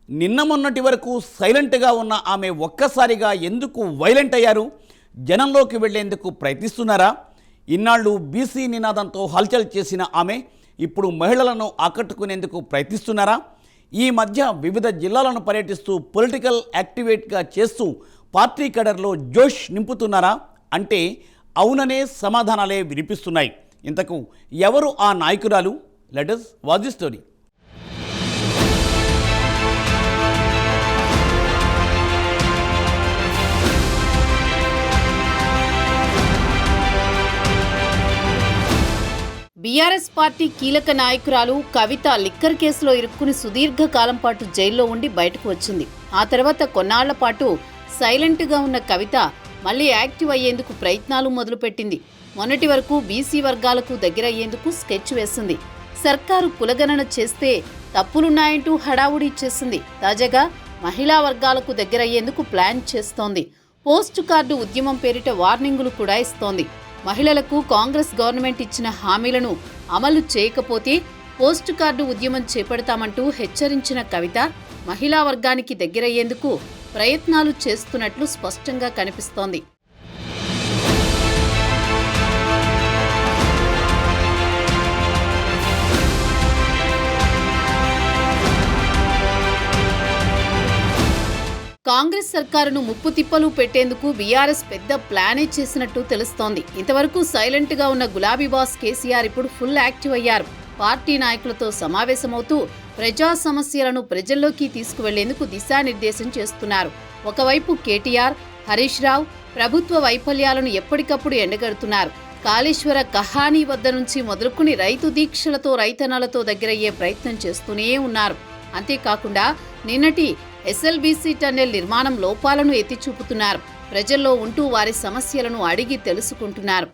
నిన్న మొన్నటి వరకు సైలెంట్గా ఉన్న ఆమె ఒక్కసారిగా ఎందుకు వైలెంట్ అయ్యారు? జనంలోకి వెళ్లేందుకు ప్రయత్నిస్తున్నారా? ఇన్నాళ్ళు బీసీ నినాదంతో హల్చల్ చేసిన ఆమె ఇప్పుడు మహిళలను ఆకట్టుకునేందుకు ప్రయత్నిస్తున్నారా? ఈ మధ్య వివిధ జిల్లాలను పర్యటిస్తూ పొలిటికల్ యాక్టివేట్గా చేస్తూ పార్టీ కేడర్లో జోష్ నింపుతున్నారా అంటే అవుననే సమాధానాలే వినిపిస్తున్నాయి. ఇంతకు ఎవరు ఆ నాయకురాలు? Let us watch the story. BRS party కీలక నాయకురాలు కవిత లిక్కర్ కేసులో ఇరుక్కుని సుదీర్ఘ కాలం పాటు జైల్లో ఉండి బయటకు వచ్చింది. ఆ తర్వాత కొన్నాళ్ల పాటు సైలెంట్గా ఉన్న కవిత మళ్లీ యాక్టివ్ అయ్యేందుకు ప్రయత్నాలు మొదలుపెట్టింది. మొన్నటి వరకు బీసీ వర్గాలకు దగ్గరయ్యేందుకు స్కెచ్ వేసింది. సర్కారు కులగణన చేస్తే తప్పులున్నాయంటూ హడావుడి చేసింది. తాజాగా మహిళా వర్గాలకు దగ్గరయ్యేందుకు ప్లాన్ చేస్తోంది. పోస్ట్ కార్డు ఉద్యమం పేరిట వార్నింగులు కూడా ఇస్తోంది. మహిళలకు కాంగ్రెస్ గవర్నమెంట్ ఇచ్చిన హామీలను అమలు చేయకపోతే పోస్ట్ కార్డు ఉద్యమం చేపడతామంటూ హెచ్చరించిన కవిత మహిళా వర్గానికి దగ్గరయ్యేందుకు ప్రయత్నాలు చేస్తున్నట్లు స్పష్టంగా కనిపిస్తోంది. కాంగ్రెస్ సర్కారును ముప్పు తిప్పలు పెట్టేందుకు బీఆర్ఎస్ పెద్ద ప్లానే చేసినట్టు తెలుస్తోంది. ఇంతవరకు సైలెంట్ గా ఉన్న గులాబీ బాస్ కేసీఆర్ ఇప్పుడు ఫుల్ యాక్టివ్ అయ్యారు. పార్టీ నాయకులతో సమావేశమవుతూ ప్రజా సమస్యలను ప్రజల్లోకి తీసుకువెళ్లేందుకు దిశానిర్దేశం చేస్తున్నారు. ఒకవైపు కేటీఆర్, హరీష్ రావు ప్రభుత్వ వైఫల్యాలను ఎప్పటికప్పుడు ఎండగడుతున్నారు. కాళేశ్వర కహానీ వద్ద నుంచి మొదలుకుని రైతు దీక్షలతో రైతన్నలతో దగ్గరయ్యే ప్రయత్నం చేస్తూనే ఉన్నారు. అంతేకాకుండా నిన్నటి ఎస్ఎల్బీసీ టన్నెల్ నిర్మాణం లోపాలను ఎత్తిచూపుతున్నారు. ప్రజల్లో ఉంటూ వారి సమస్యలను అడిగి తెలుసుకుంటున్నారు.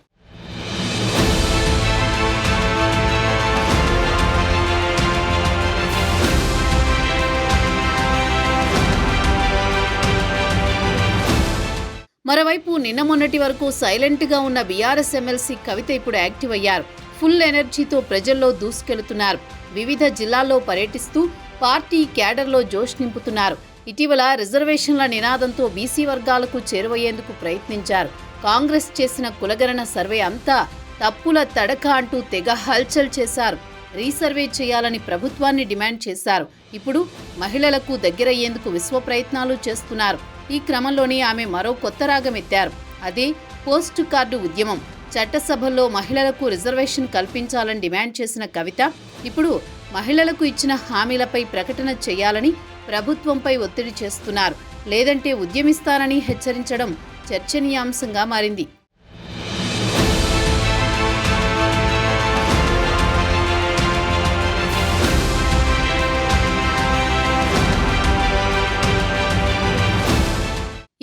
మరోవైపు నిన్న మొన్నటి వరకు సైలెంట్గా ఉన్న బీఆర్ఎస్ ఎమ్మెల్సీ కవిత ఇప్పుడు యాక్టివ్ అయ్యారు. ఫుల్ ఎనర్జీతో ప్రజల్లో దూసుకెళ్తున్నారు. వివిధ జిల్లాల్లో పర్యటిస్తూ పార్టీ క్యాడర్లో జోష్ నింపుతున్నారు. ఇటీవల రిజర్వేషన్ల నినాదంతో బీసీ వర్గాలకు చేరువయ్యేందుకు ప్రయత్నించారు. కాంగ్రెస్ చేసిన కులగణన సర్వే అంతా తప్పుల తడక అంటూ తెగ హల్చల్ చేశారు. రీసర్వే చేయాలని ప్రభుత్వాన్ని డిమాండ్ చేశారు. ఇప్పుడు మహిళలకు దగ్గరయ్యేందుకు విశ్వ ప్రయత్నాలు చేస్తున్నారు. ఈ క్రమంలోనే ఆమె మరో కొత్త రాగం ఎత్తారు. అదే పోస్ట్ కార్డు ఉద్యమం. చట్టసభల్లో మహిళలకు రిజర్వేషన్ కల్పించాలని డిమాండ్ చేసిన కవిత ఇప్పుడు మహిళలకు ఇచ్చిన హామీలపై ప్రకటన చేయాలని ప్రభుత్వంపై ఒత్తిడి చేస్తున్నారు. లేదంటే ఉద్యమిస్తానని హెచ్చరించడం చర్చనీయాంశంగా మారింది.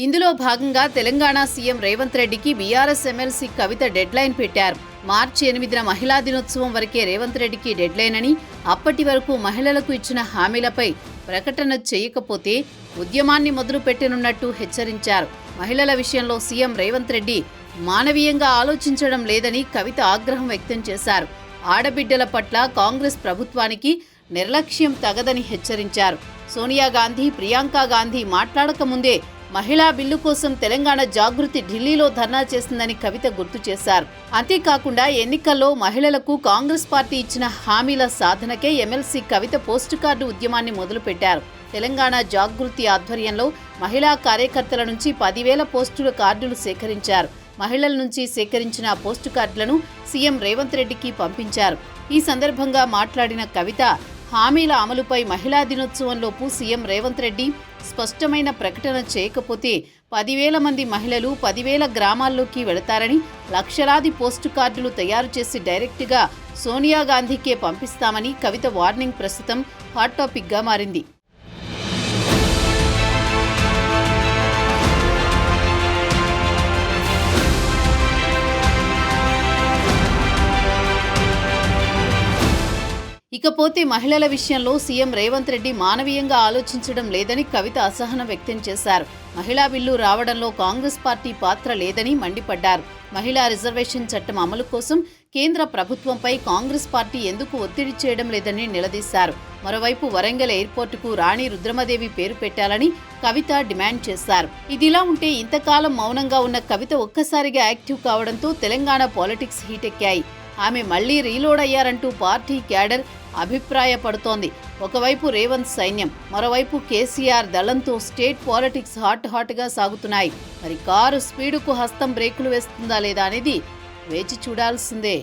ఇందులో భాగంగా తెలంగాణ సీఎం రేవంత్ రెడ్డికి బీఆర్ఎస్ ఎమ్మెల్సీ కవిత డెడ్లైన్ పెట్టారు. మార్చి 8న మహిళా దినోత్సవం వరకే రేవంత్ రెడ్డికి డెడ్లైన్ అని, అప్పటి వరకు మహిళలకు ఇచ్చిన హామీలపై ప్రకటన చేయకపోతే ఉద్యమాన్ని మొదలు పెట్టనున్నట్టు హెచ్చరించారు. మహిళల విషయంలో సీఎం రేవంత్ రెడ్డి మానవీయంగా ఆలోచించడం లేదని కవిత ఆగ్రహం వ్యక్తం చేశారు. ఆడబిడ్డల పట్ల కాంగ్రెస్ ప్రభుత్వానికి నిర్లక్ష్యం తగదని హెచ్చరించారు. సోనియా గాంధీ, ప్రియాంక గాంధీ మాట్లాడకముందే మహిళా బిల్లు కోసం తెలంగాణ జాగృతి ఢిల్లీలో ధర్నా చేసిందని కవిత గుర్తు చేశారు. అంతేకాకుండా ఎన్నికల్లో మహిళలకు కాంగ్రెస్ పార్టీ ఇచ్చిన హామీల సాధనకే ఎమ్మెల్సీ కవిత పోస్ట్ కార్డు ఉద్యమాన్ని మొదలుపెట్టారు. తెలంగాణ జాగృతి ఆధ్వర్యంలో మహిళా కార్యకర్తల నుంచి 10,000 పోస్టుల కార్డులు సేకరించారు. మహిళల నుంచి సేకరించిన పోస్టు కార్డులను సీఎం రేవంత్ రెడ్డికి పంపించారు. ఈ సందర్భంగా మాట్లాడిన కవిత హామీల అమలుపై మహిళా దినోత్సవంలోపు సీఎం రేవంత్ రెడ్డి స్పష్టమైన ప్రకటన చేయకపోతే 10,000 మంది మహిళలు 10,000 గ్రామాల్లోకి వెళతారని, లక్షలాది పోస్టు కార్డులు తయారు చేసి డైరెక్ట్గా సోనియా గాంధీకే పంపిస్తామని కవిత వార్నింగ్ ప్రస్తుతం హాట్ టాపిక్గా మారింది. ఇకపోతే మహిళల విషయంలో సీఎం రేవంత్ రెడ్డి మానవీయంగా ఆలోచించడం లేదని కవిత అసహనం వ్యక్తం చేశారు. మహిళా బిల్లు రావడంలో కాంగ్రెస్ పార్టీ పాత్ర లేదని మండిపడ్డారు. మహిళా రిజర్వేషన్ చట్టం అమలు కోసం కేంద్ర ప్రభుత్వంపై కాంగ్రెస్ పార్టీ ఎందుకు ఒత్తిడి చేయడం లేదని నిలదీశారు. మరోవైపు వరంగల్ ఎయిర్పోర్టుకు రాణి రుద్రమదేవి పేరు పెట్టాలని కవిత డిమాండ్ చేశారు. ఇదిలా ఉంటే ఇంతకాలం మౌనంగా ఉన్న కవిత ఒక్కసారిగా యాక్టివ్ కావడంతో తెలంగాణ పాలిటిక్స్ హీటెక్కాయి. ఆమె మళ్లీ రీలోడ్ అయ్యారంటూ పార్టీ క్యాడర్ అభిప్రాయపడుతోంది. ఒకవైపు రేవంత్ సైన్యం, మరోవైపు కేసీఆర్ దళంతో స్టేట్ పాలిటిక్స్ హాట్గా సాగుతున్నాయి. మరి కారు స్పీడుకు హస్తం బ్రేకులు వేస్తుందా లేదా అనేది వేచి చూడాల్సిందే.